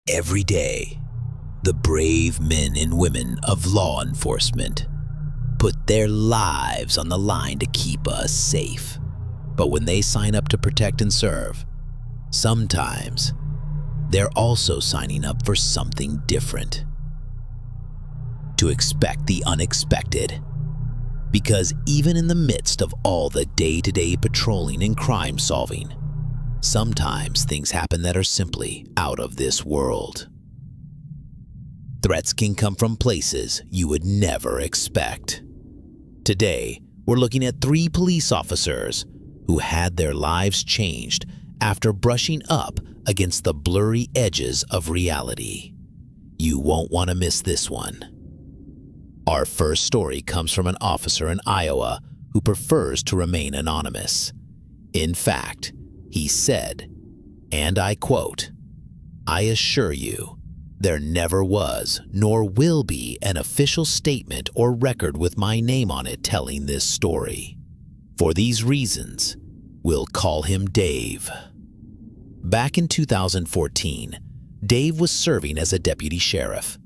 Every day, the brave men and women of law enforcement put their lives on the line to keep us safe. But when they sign up to protect and serve, sometimes they're also signing up for something different. To expect the unexpected. Because even in the midst of all the day-to-day patrolling and crime solving, sometimes things happen that are simply out of this world. Threats can come from places you would never expect. Today, we're looking at 3 police officers who had their lives changed after brushing up against the blurry edges of reality. You won't want to miss this one. Our first story comes from an officer in Iowa who prefers to remain anonymous. In fact, he said, and I quote, "I assure you, there never was nor will be an official statement or record with my name on it telling this story. For these reasons, we'll call him Dave." Back in 2014, Dave was serving as a deputy sheriff.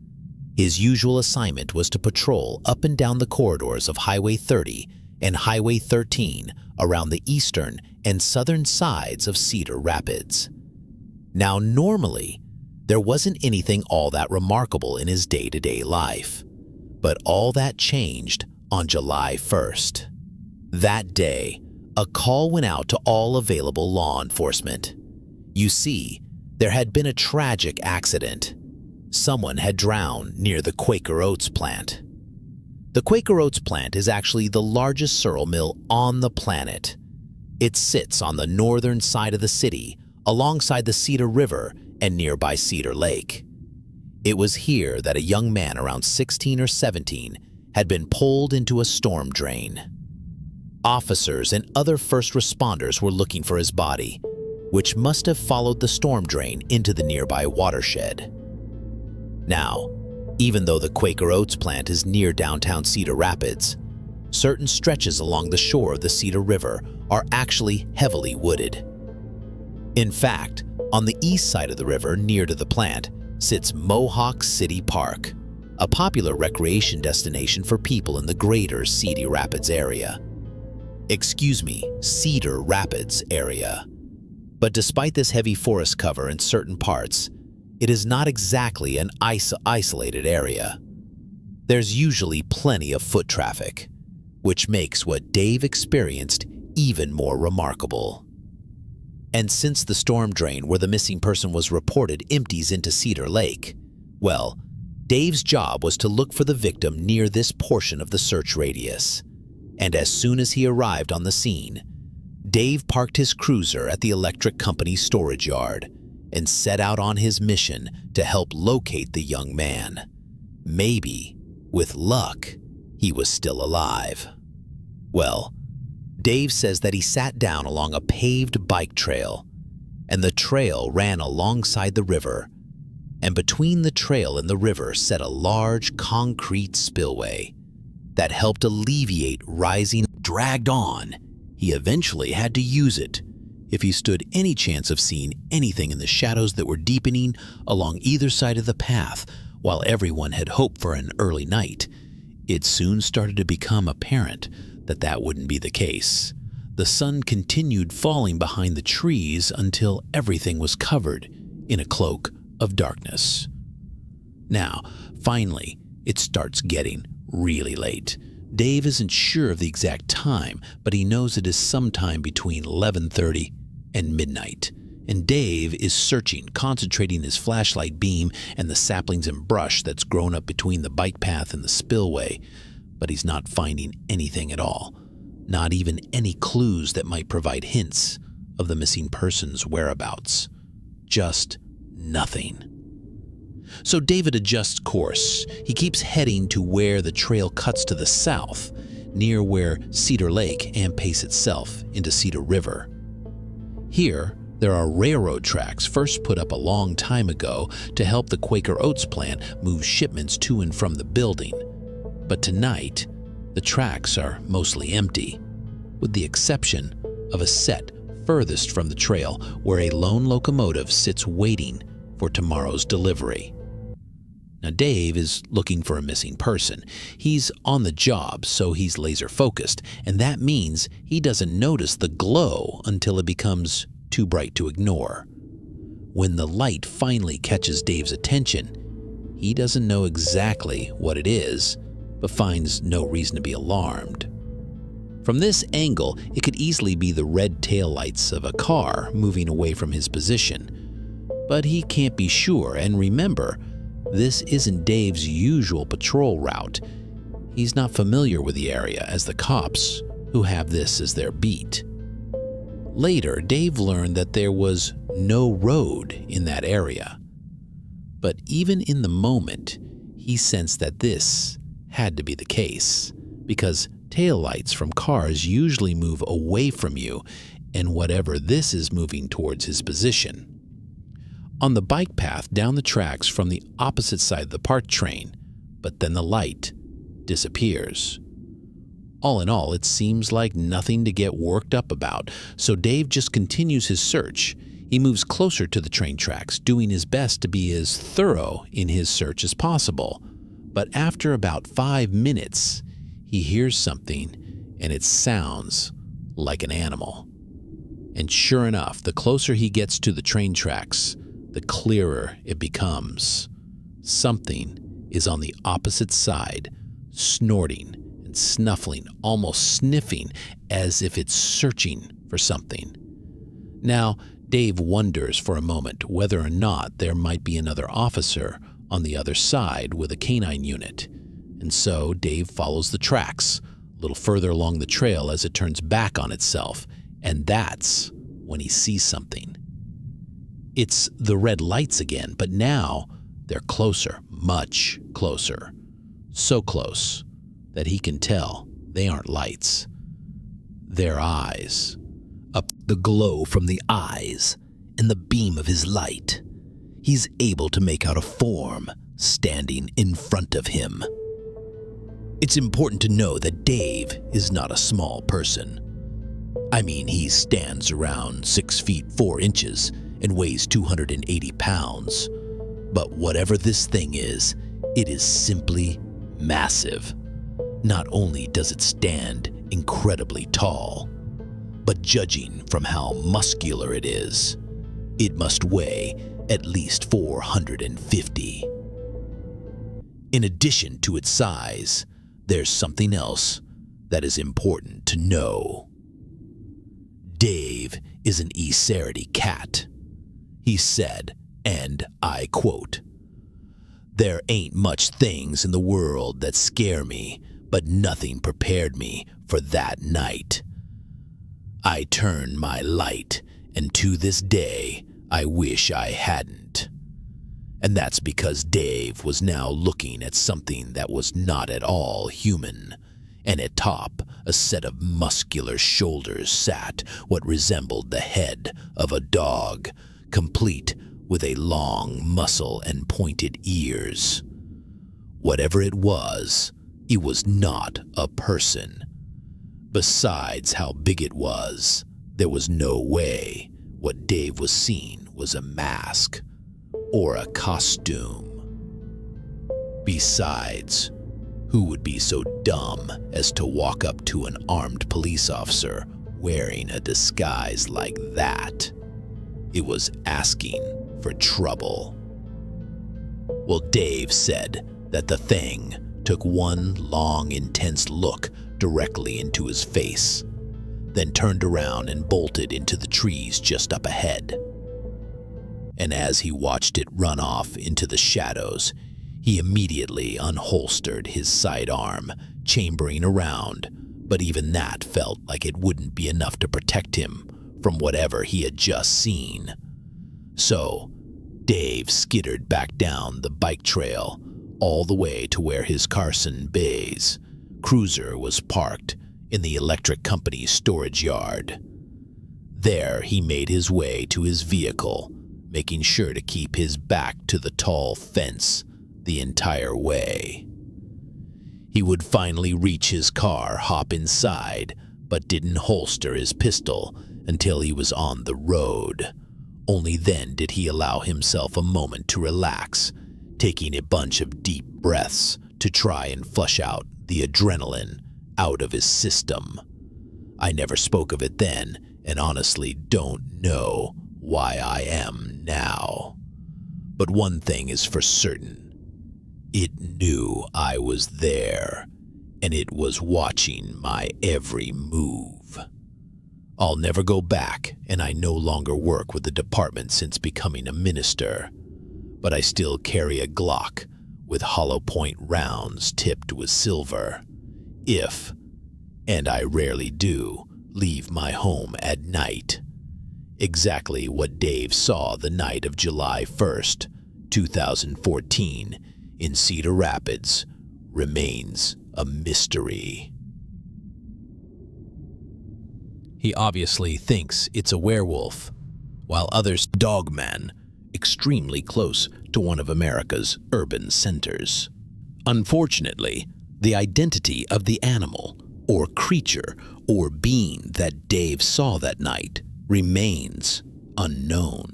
His usual assignment was to patrol up and down the corridors of Highway 30 and Highway 13 around the eastern and southern sides of Cedar Rapids. Now, normally, there wasn't anything all that remarkable in his day-to-day life, but all that changed on July 1st. That day, a call went out to all available law enforcement. You see, there had been a tragic accident. Someone had drowned near the Quaker Oats plant. The Quaker Oats plant is actually the largest sorrel mill on the planet. It sits on the northern side of the city, alongside the Cedar River and nearby Cedar Lake. It was here that a young man around 16 or 17 had been pulled into a storm drain. Officers and other first responders were looking for his body, which must have followed the storm drain into the nearby watershed. Now, even though the Quaker Oats plant is near downtown Cedar Rapids, certain stretches along the shore of the Cedar River are actually heavily wooded. In fact, on the east side of the river near to the plant sits Mohawk City Park, a popular recreation destination for people in the greater Cedar Rapids area. Cedar Rapids area. But despite this heavy forest cover in certain parts, it is not exactly an isolated area. There's usually plenty of foot traffic, which makes what Dave experienced even more remarkable. And since the storm drain where the missing person was reported empties into Cedar Lake, well, Dave's job was to look for the victim near this portion of the search radius. And as soon as he arrived on the scene, Dave parked his cruiser at the electric company's storage yard and set out on his mission to help locate the young man. Maybe, with luck, he was still alive. Well, Dave says that he sat down along a paved bike trail, and the trail ran alongside the river, and between the trail and the river sat a large concrete spillway that helped alleviate rising. Dragged on, he eventually had to use it if he stood any chance of seeing anything in the shadows that were deepening along either side of the path. While everyone had hoped for an early night, it soon started to become apparent that that wouldn't be the case. The sun continued falling behind the trees until everything was covered in a cloak of darkness. Now, finally, it starts getting really late. Dave isn't sure of the exact time, but he knows it is sometime between 11:30 and midnight. And Dave is searching, concentrating his flashlight beam and the saplings and brush that's grown up between the bike path and the spillway, but he's not finding anything at all, not even any clues that might provide hints of the missing person's whereabouts. Just nothing. So David adjusts course. He keeps heading to where the trail cuts to the south, near where Cedar Lake and Pace itself into Cedar River. Here, there are railroad tracks first put up a long time ago to help the Quaker Oats plant move shipments to and from the building. But tonight, the tracks are mostly empty, with the exception of a set furthest from the trail where a lone locomotive sits waiting for tomorrow's delivery. Now, Dave is looking for a missing person. He's on the job, so he's laser focused, and that means he doesn't notice the glow until it becomes too bright to ignore. When the light finally catches Dave's attention, he doesn't know exactly what it is, but finds no reason to be alarmed. From this angle, it could easily be the red taillights of a car moving away from his position. But he can't be sure, and remember, this isn't Dave's usual patrol route. He's not familiar with the area as the cops, who have this as their beat. Later, Dave learned that there was no road in that area. But even in the moment, he sensed that this had to be the case, because taillights from cars usually move away from you, and whatever this is moving towards his position. On the bike path down the tracks from the opposite side of the PART train, but then the light disappears. All in all, it seems like nothing to get worked up about, so Dave just continues his search. He moves closer to the train tracks, doing his best to be as thorough in his search as possible. But after about 5 minutes, he hears something, and it sounds like an animal. And sure enough, the closer he gets to the train tracks, the clearer it becomes. Something is on the opposite side, snorting and snuffling, almost sniffing, as if it's searching for something. Now, Dave wonders for a moment whether or not there might be another officer on the other side with a canine unit. And so Dave follows the tracks a little further along the trail as it turns back on itself, and that's when he sees something. It's the red lights again, but now they're closer, much closer. So close that he can tell they aren't lights. They're eyes. Up the glow from the eyes and the beam of his light, he's able to make out a form standing in front of him. It's important to know that Dave is not a small person. I mean, he stands around 6 feet 4 inches and weighs 280 pounds. But whatever this thing is, it is simply massive. Not only does it stand incredibly tall, but judging from how muscular it is, it must weigh at least 450. In addition to its size, there's something else that is important to know. Dave is an Eserity cat. He said, and I quote, "There ain't much things in the world that scare me, but nothing prepared me for that night. I turned my light, and to this day, I wish I hadn't." And that's because Dave was now looking at something that was not at all human, and atop a set of muscular shoulders sat what resembled the head of a dog, complete with a long muzzle and pointed ears. Whatever it was not a person. Besides how big it was, there was no way what Dave was seeing was a mask or a costume. Besides, who would be so dumb as to walk up to an armed police officer wearing a disguise like that? It was asking for trouble. Well, Dave said that the thing took one long, intense look directly into his face, then turned around and bolted into the trees just up ahead. And as he watched it run off into the shadows, he immediately unholstered his sidearm, chambering around, but even that felt like it wouldn't be enough to protect him from whatever he had just seen. So, Dave skittered back down the bike trail all the way to where his Carson Bays cruiser was parked in the electric company's storage yard. There he made his way to his vehicle, making sure to keep his back to the tall fence the entire way. He would finally reach his car, hop inside, but didn't holster his pistol until he was on the road, Only then did he allow himself a moment to relax, taking a bunch of deep breaths to try and flush out the adrenaline out of his system. I never spoke of it then, and honestly don't know why I am now. But one thing is for certain. It knew I was there, and it was watching my every move. I'll never go back, and I no longer work with the department since becoming a minister. But I still carry a Glock with hollow point rounds tipped with silver. If, and I rarely do, leave my home at night. Exactly what Dave saw the night of July 1st, 2014, in Cedar Rapids remains a mystery. He obviously thinks it's a werewolf, while others Dogman, extremely close to one of America's urban centers. Unfortunately, the identity of the animal, or creature, or being that Dave saw that night remains unknown.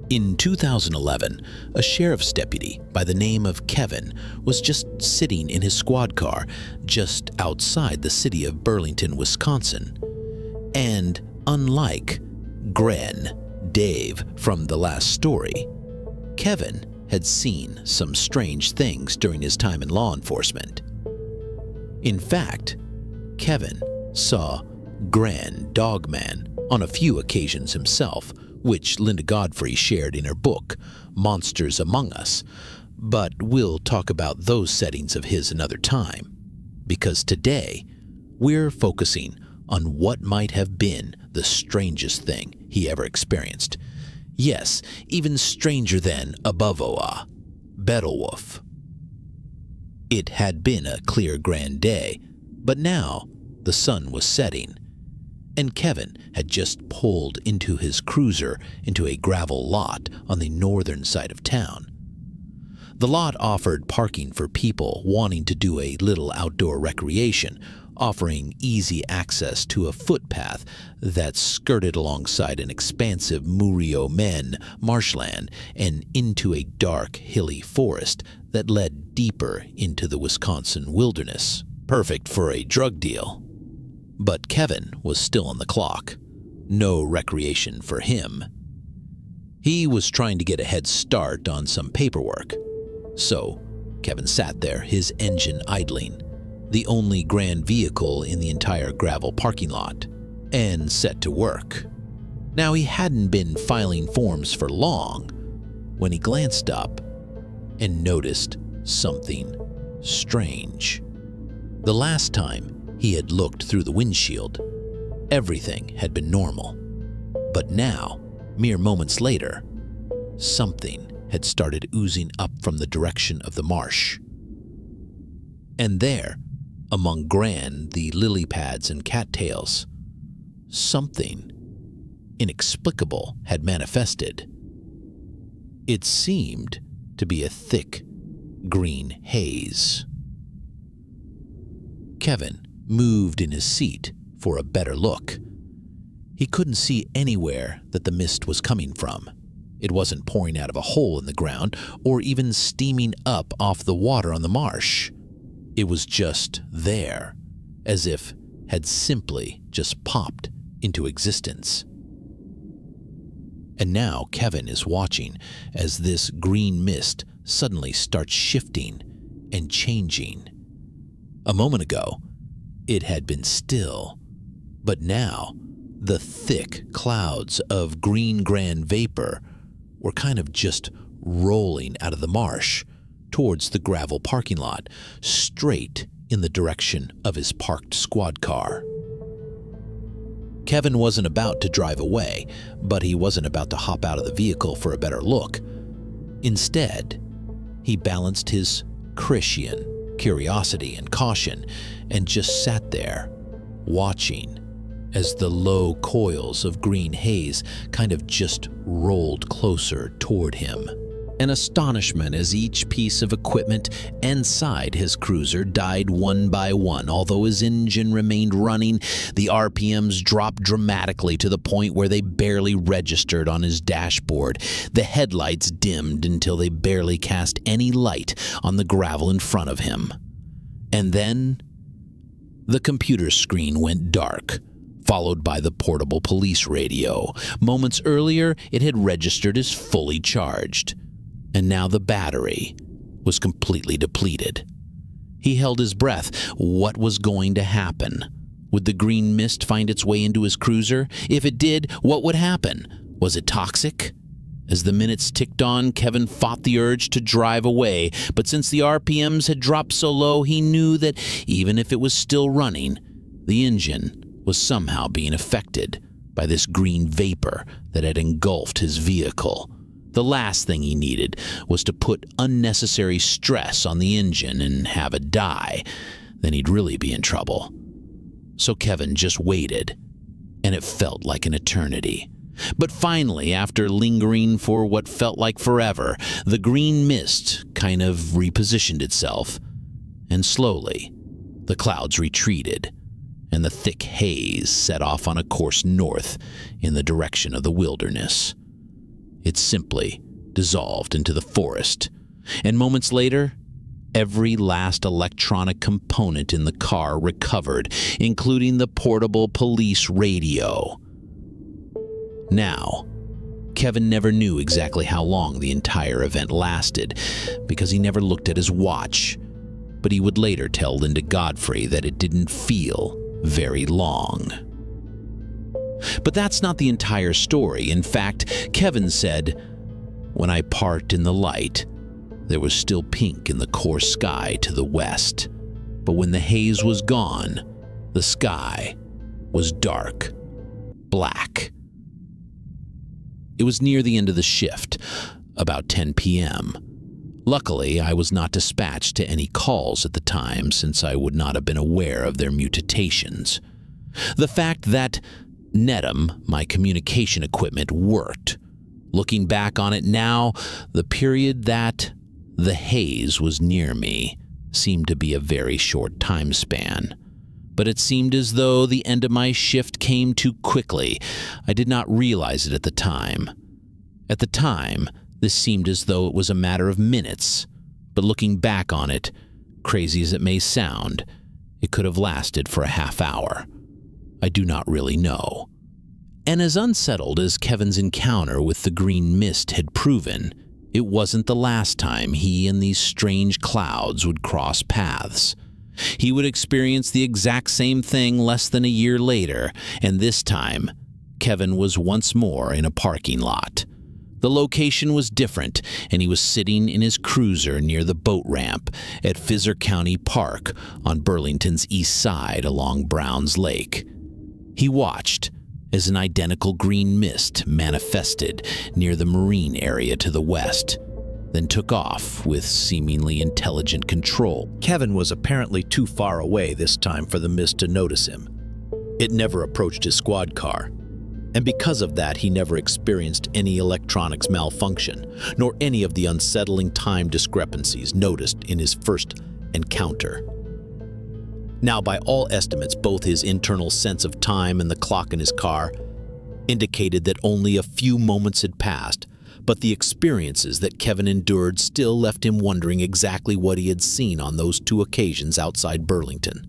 In 2011, a sheriff's deputy by the name of Kevin was just sitting in his squad car just outside the city of Burlington, Wisconsin. And unlike Dave from the last story, Kevin had seen some strange things during his time in law enforcement. In fact, Kevin saw Dogman on a few occasions himself, which Linda Godfrey shared in her book, Monsters Among Us, but we'll talk about those settings of his another time, because today we're focusing on what might have been the strangest thing he ever experienced. Yes, even stranger than Abovoa, Betelwolf. It had been a clear grand day, but now the sun was setting, and Kevin had just pulled into his cruiser into a gravel lot on the northern side of town. The lot offered parking for people wanting to do a little outdoor recreation, offering easy access to a footpath that skirted alongside an expansive Murio Men marshland and into a dark, hilly forest that led deeper into the Wisconsin wilderness, perfect for a drug deal. But Kevin was still on the clock. No recreation for him. He was trying to get a head start on some paperwork. So, Kevin sat there, his engine idling, the only grand vehicle in the entire gravel parking lot, and set to work. Now, he hadn't been filing forms for long when he glanced up and noticed something strange. The last time he had looked through the windshield, everything had been normal. But now, mere moments later, something had started oozing up from the direction of the marsh. And there, among the lily pads and cattails, something inexplicable had manifested. It seemed to be a thick, green haze. Kevin moved in his seat for a better look. He couldn't see anywhere that the mist was coming from. It wasn't pouring out of a hole in the ground or even steaming up off the water on the marsh. It was just there, as if had simply just popped into existence. And now Kevin is watching as this green mist suddenly starts shifting and changing. A moment ago, it had been still, but now the thick clouds of green grand vapor were kind of just rolling out of the marsh towards the gravel parking lot, straight in the direction of his parked squad car. Kevin wasn't about to drive away, but he wasn't about to hop out of the vehicle for a better look. Instead, he balanced his Christian curiosity and caution and just sat there, watching as the low coils of green haze kind of just rolled closer toward him. and astonishment as each piece of equipment inside his cruiser died one by one. Although his engine remained running, the RPMs dropped dramatically to the point where they barely registered on his dashboard. The headlights dimmed until they barely cast any light on the gravel in front of him. And then the computer screen went dark, followed by the portable police radio. Moments earlier, it had registered as fully charged, and now the battery was completely depleted. He held his breath. What was going to happen? Would the green mist find its way into his cruiser? If it did, what would happen? Was it toxic? As the minutes ticked on, Kevin fought the urge to drive away, but since the RPMs had dropped so low, he knew that even if it was still running, the engine was somehow being affected by this green vapor that had engulfed his vehicle. The last thing he needed was to put unnecessary stress on the engine and have it die. Then he'd really be in trouble. So Kevin just waited, and it felt like an eternity. But finally, after lingering for what felt like forever, the green mist kind of repositioned itself, and slowly the clouds retreated, and the thick haze set off on a course north in the direction of the wilderness. It simply dissolved into the forest, and moments later, every last electronic component in the car recovered, including the portable police radio. Now, Kevin never knew exactly how long the entire event lasted, because he never looked at his watch, but he would later tell Linda Godfrey that it didn't feel very long. But that's not the entire story. In fact, Kevin said, "When I parked in the light, there was still pink in the core sky to the west. But when the haze was gone, the sky was dark, black." It was near the end of the shift, about 10 p.m. Luckily, I was not dispatched to any calls at the time, since I would not have been aware of their mutations. The fact that Netum, my communication equipment, worked. Looking back on it now, the period that the haze was near me seemed to be a very short time span. But it seemed as though the end of my shift came too quickly. I did not realize it at the time. At the time, this seemed as though it was a matter of minutes, but looking back on it, crazy as it may sound, it could have lasted for a half hour. I do not really know. And as unsettled as Kevin's encounter with the green mist had proven, it wasn't the last time he and these strange clouds would cross paths. He would experience the exact same thing less than a year later, and this time, Kevin was once more in a parking lot. The location was different, and he was sitting in his cruiser near the boat ramp at Fisher County Park on Burlington's east side along Browns Lake. He watched as an identical green mist manifested near the marine area to the west, then took off with seemingly intelligent control. Kevin was apparently too far away this time for the mist to notice him. It never approached his squad car, and because of that, he never experienced any electronics malfunction, nor any of the unsettling time discrepancies noticed in his first encounter. Now, by all estimates, both his internal sense of time and the clock in his car indicated that only a few moments had passed, but the experiences that Kevin endured still left him wondering exactly what he had seen on those two occasions outside Burlington.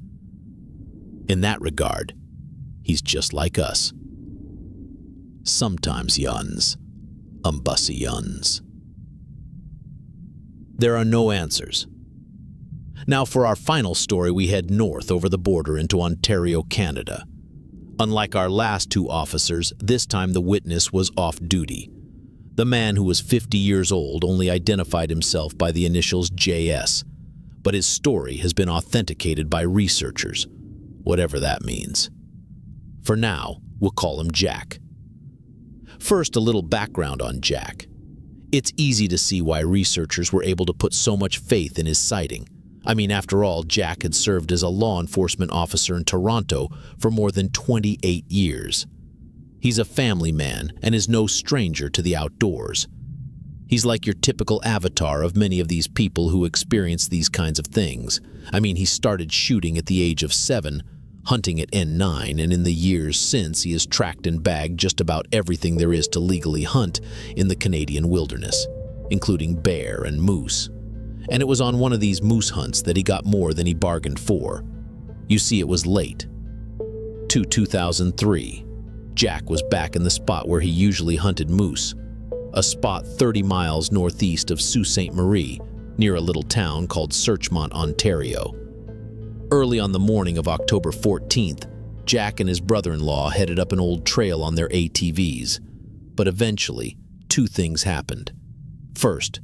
In that regard, he's just like us. Sometimes yuns, bussy yuns. There are no answers. Now for our final story, we head north over the border into Ontario, Canada. Unlike our last two officers, this time the witness was off duty. The man, who was 50 years old, only identified himself by the initials JS, but his story has been authenticated by researchers, whatever that means. For now, we'll call him Jack. First, a little background on Jack. It's easy to see why researchers were able to put so much faith in his sighting. I mean, after all, Jack had served as a law enforcement officer in Toronto for more than 28 years. He's a family man and is no stranger to the outdoors. He's like your typical avatar of many of these people who experience these kinds of things. I mean, he started shooting at the age of 7, hunting at N9, and in the years since, he has tracked and bagged just about everything there is to legally hunt in the Canadian wilderness, including bear and moose. And it was on one of these moose hunts that he got more than he bargained for. You see, it was late. 2003. Jack was back in the spot where he usually hunted moose, a spot 30 miles northeast of Sault Ste. Marie, near a little town called Searchmont, Ontario. Early on the morning of October 14th, Jack and his brother-in-law headed up an old trail on their ATVs. But eventually, 2 things happened. First,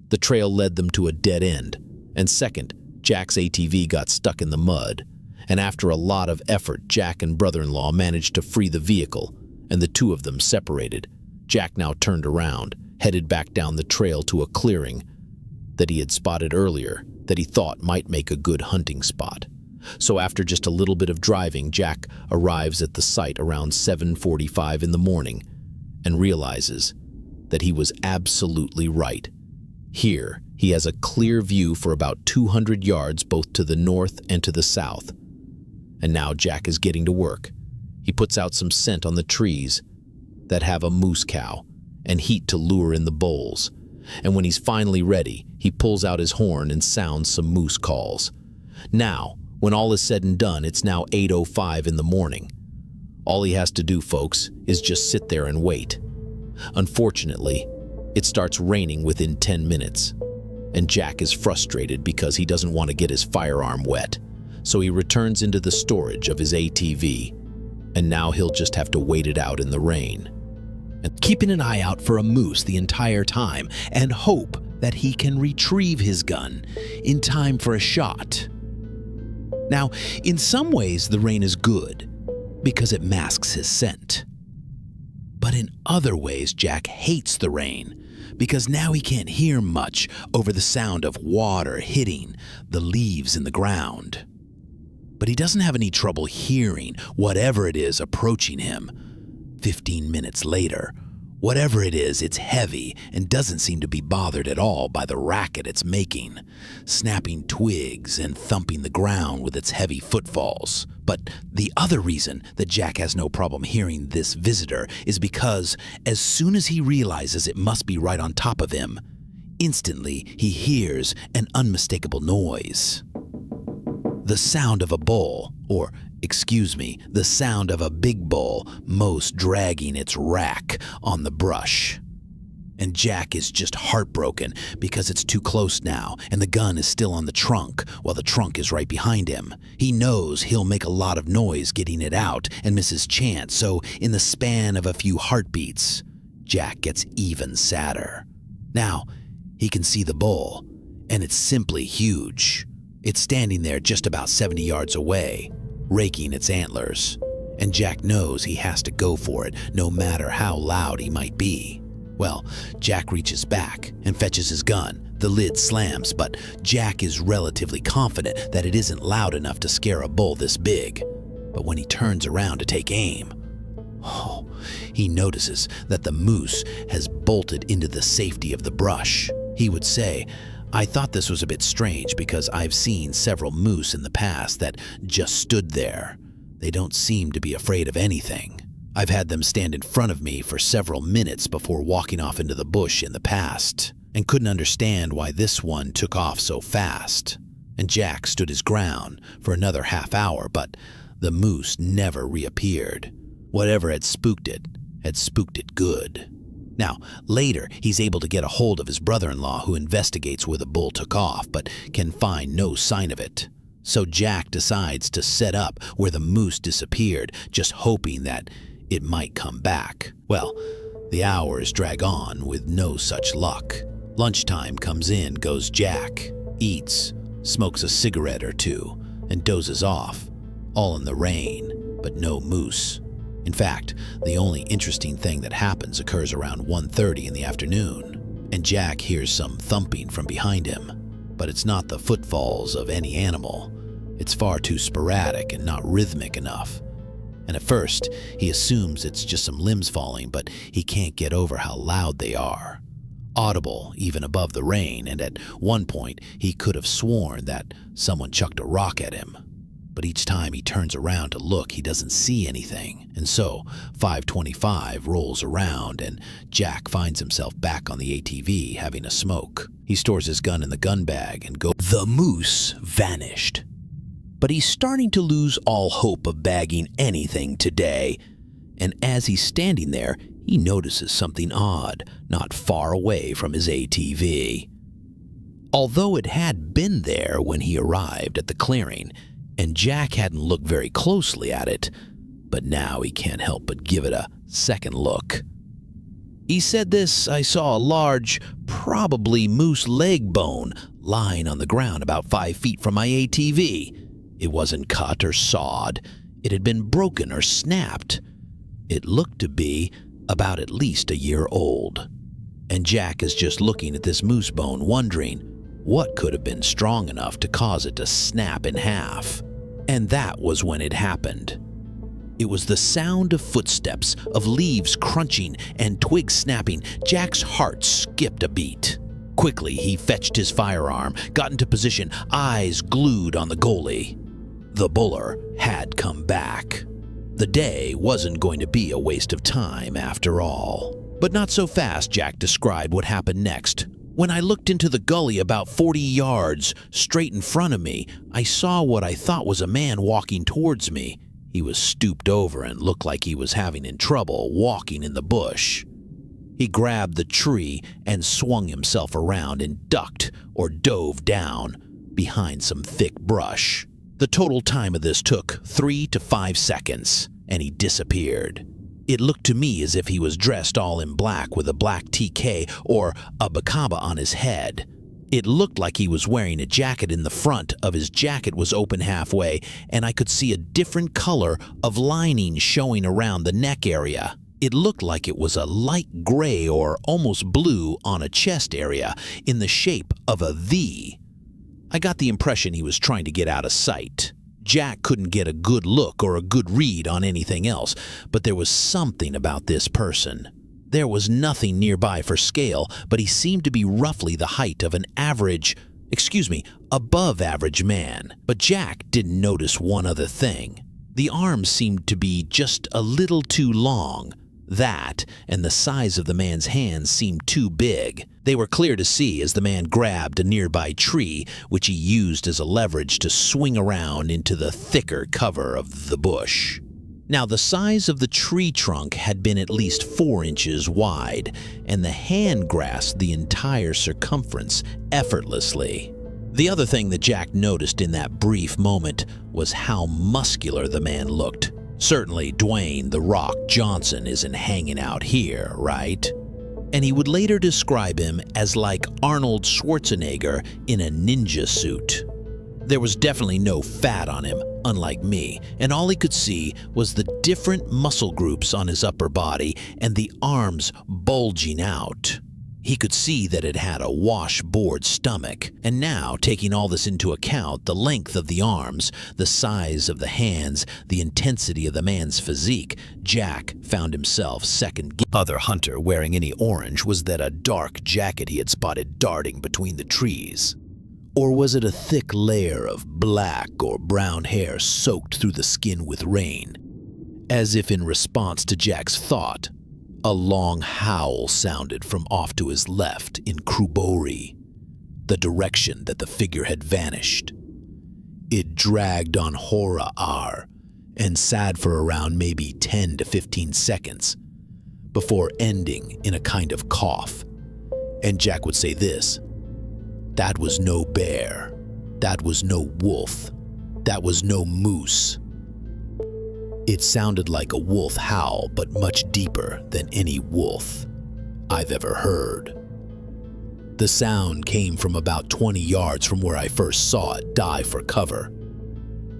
the trail led them to a dead end, and second, Jack's ATV got stuck in the mud. And after a lot of effort, Jack and brother-in-law managed to free the vehicle, and the 2 of them separated. Jack now turned around, headed back down the trail to a clearing that he had spotted earlier that he thought might make a good hunting spot. So after just a little bit of driving, Jack arrives at the site around 7:45 in the morning and realizes that he was absolutely right. Here, he has a clear view for about 200 yards both to the north and to the south. And now Jack is getting to work. He puts out some scent on the trees that have a moose cow and heat to lure in the bulls. And when he's finally ready, he pulls out his horn and sounds some moose calls. Now, when all is said and done, it's now 8:05 in the morning. All he has to do, folks, is just sit there and wait. Unfortunately, it starts raining within 10 minutes, and Jack is frustrated because he doesn't want to get his firearm wet. So he returns into the storage of his ATV, and now he'll just have to wait it out in the rain. And keeping an eye out for a moose the entire time and hope that he can retrieve his gun in time for a shot. Now, in some ways, the rain is good because it masks his scent. But in other ways, Jack hates the rain because now he can't hear much over the sound of water hitting the leaves in the ground. But he doesn't have any trouble hearing whatever it is approaching him. 15 minutes later, whatever it is, it's heavy and doesn't seem to be bothered at all by the racket it's making, snapping twigs and thumping the ground with its heavy footfalls. But the other reason that Jack has no problem hearing this visitor is because as soon as he realizes it must be right on top of him, instantly he hears an unmistakable noise. The sound of a bull, or the sound of a big bull, most dragging its rack on the brush. And Jack is just heartbroken because it's too close now and the gun is still on the trunk while the trunk is right behind him. He knows he'll make a lot of noise getting it out and miss his chance, so in the span of a few heartbeats, Jack gets even sadder. Now, he can see the bull, and it's simply huge. It's standing there just about 70 yards away, raking its antlers, and Jack knows he has to go for it no matter how loud he might be. Well, Jack reaches back and fetches his gun. The lid slams, but Jack is relatively confident that it isn't loud enough to scare a bull this big. But when he turns around to take aim, he notices that the moose has bolted into the safety of the brush. He would say, "I thought this was a bit strange because I've seen several moose in the past that just stood there. They don't seem to be afraid of anything. I've had them stand in front of me for several minutes before walking off into the bush in the past, and couldn't understand why this one took off so fast." And Jack stood his ground for another half hour, but the moose never reappeared. Whatever had spooked it good. Now, later, he's able to get a hold of his brother-in-law who investigates where the bull took off, but can find no sign of it. So Jack decides to set up where the moose disappeared, just hoping that it might come back. Well, the hours drag on with no such luck. Lunchtime comes in, goes Jack, eats, smokes a cigarette or 2, and dozes off, all in the rain, but no moose. In fact, the only interesting thing that happens occurs around 1:30 in the afternoon, and Jack hears some thumping from behind him. But it's not the footfalls of any animal. It's far too sporadic and not rhythmic enough. And at first, he assumes it's just some limbs falling, but he can't get over how loud they are. audible even above the rain, and at one point he could have sworn that someone chucked a rock at him. But each time he turns around to look, he doesn't see anything. And so 5:25 rolls around and Jack finds himself back on the ATV having a smoke. He stores his gun in the gun bag and goes. The moose vanished. But he's starting to lose all hope of bagging anything today. And as he's standing there, he notices something odd not far away from his ATV. Although it had been there when he arrived at the clearing, and Jack hadn't looked very closely at it, but now he can't help but give it a second look. He said this, I saw a large, probably moose leg bone lying on the ground about 5 feet from my ATV. It wasn't cut or sawed. It had been broken or snapped. It looked to be about at least a year old. And Jack is just looking at this moose bone, wondering what could have been strong enough to cause it to snap in half. And that was when it happened. It was the sound of footsteps, of leaves crunching and twigs snapping. Jack's heart skipped a beat. Quickly, he fetched his firearm, got into position, eyes glued on the goalie. The buller had come back. The day wasn't going to be a waste of time after all. But not so fast, Jack described what happened next. When I looked into the gully about 40 yards straight in front of me, I saw what I thought was a man walking towards me. He was stooped over and looked like he was having trouble walking in the bush. He grabbed the tree and swung himself around and ducked or dove down behind some thick brush. The total time of this took 3 to 5 seconds, and he disappeared. It looked to me as if he was dressed all in black with a black TK or a bakaba on his head. It looked like he was wearing a jacket, and the front of his jacket was open halfway, and I could see a different color of lining showing around the neck area. It looked like it was a light gray or almost blue on a chest area in the shape of a V. I got the impression he was trying to get out of sight. Jack couldn't get a good look or a good read on anything else, but there was something about this person. There was nothing nearby for scale, but he seemed to be roughly the height of an above average man. But Jack didn't notice one other thing. The arms seemed to be just a little too long. That and the size of the man's hands seemed too big. They were clear to see as the man grabbed a nearby tree, which he used as a leverage to swing around into the thicker cover of the bush. Now, the size of the tree trunk had been at least 4 inches wide, and the hand grasped the entire circumference effortlessly. The other thing that Jack noticed in that brief moment was how muscular the man looked. Certainly, Dwayne "The Rock" Johnson isn't hanging out here, right? And he would later describe him as like Arnold Schwarzenegger in a ninja suit. There was definitely no fat on him, unlike me, and all he could see was the different muscle groups on his upper body and the arms bulging out. He could see that it had a washboard stomach, and now, taking all this into account, the length of the arms, the size of the hands, the intensity of the man's physique, Jack found himself second. Other hunter wearing any orange was that a dark jacket he had spotted darting between the trees? Or was it a thick layer of black or brown hair soaked through the skin with rain? As if in response to Jack's thought, a long howl sounded from off to his left in Krubori, the direction that the figure had vanished. It dragged on Hora-ar and sat for around maybe 10 to 15 seconds before ending in a kind of cough. And Jack would say this: "That was no bear. That was no wolf. That was no moose." It sounded like a wolf howl, but much deeper than any wolf I've ever heard. The sound came from about 20 yards from where I first saw it dive for cover.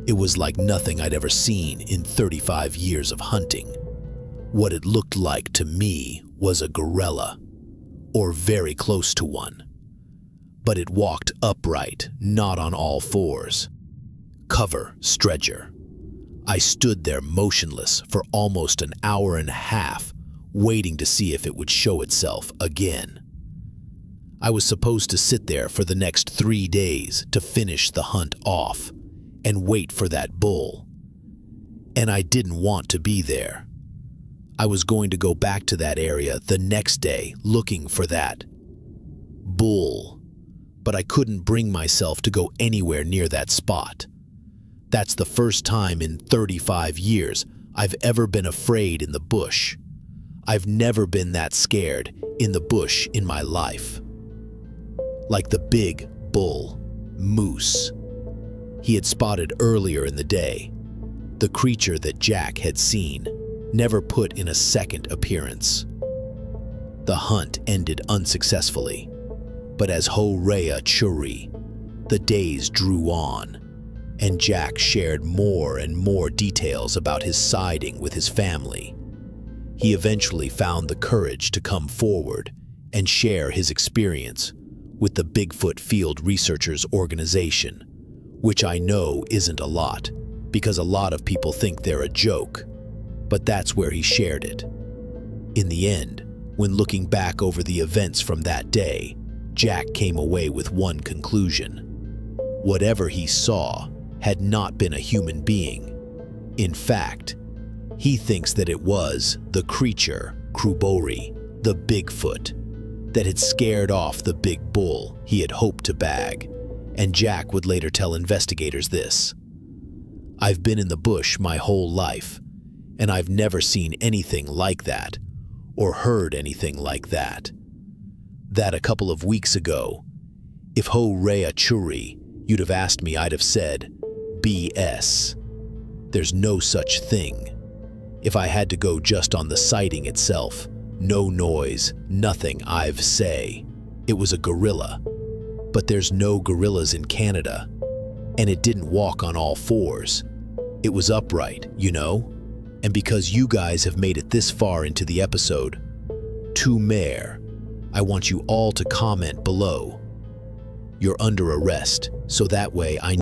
It was like nothing I'd ever seen in 35 years of hunting. What it looked like to me was a gorilla, or very close to one. But it walked upright, not on all fours. Cover stretcher. I stood there motionless for almost an hour and a half, waiting to see if it would show itself again. I was supposed to sit there for the next 3 days to finish the hunt off and wait for that bull. And I didn't want to be there. I was going to go back to that area the next day looking for that bull, but I couldn't bring myself to go anywhere near that spot. That's the first time in 35 years I've ever been afraid in the bush. I've never been that scared in the bush in my life. Like the big bull moose he had spotted earlier in the day, the creature that Jack had seen, never put in a second appearance. The hunt ended unsuccessfully, but as Ho-Rea Churi, the days drew on, and Jack shared more and more details about his sighting with his family. He eventually found the courage to come forward and share his experience with the Bigfoot Field Researchers Organization, which I know isn't a lot, because a lot of people think they're a joke, but that's where he shared it. In the end, when looking back over the events from that day, Jack came away with one conclusion. Whatever he saw had not been a human being. In fact, he thinks that it was the creature, Krubori, the Bigfoot, that had scared off the big bull he had hoped to bag, and Jack would later tell investigators this: "I've been in the bush my whole life, and I've never seen anything like that, or heard anything like that. That a couple of weeks ago, if Ho-Rea Churi, you'd have asked me, I'd have said, BS. There's no such thing. If I had to go just on the sighting itself, no noise, nothing I've say. It was a gorilla. But there's no gorillas in Canada, and it didn't walk on all fours. It was upright, you know? And because you guys have made it this far into the episode, to Mayor, I want you all to comment below. You're under arrest, so that way I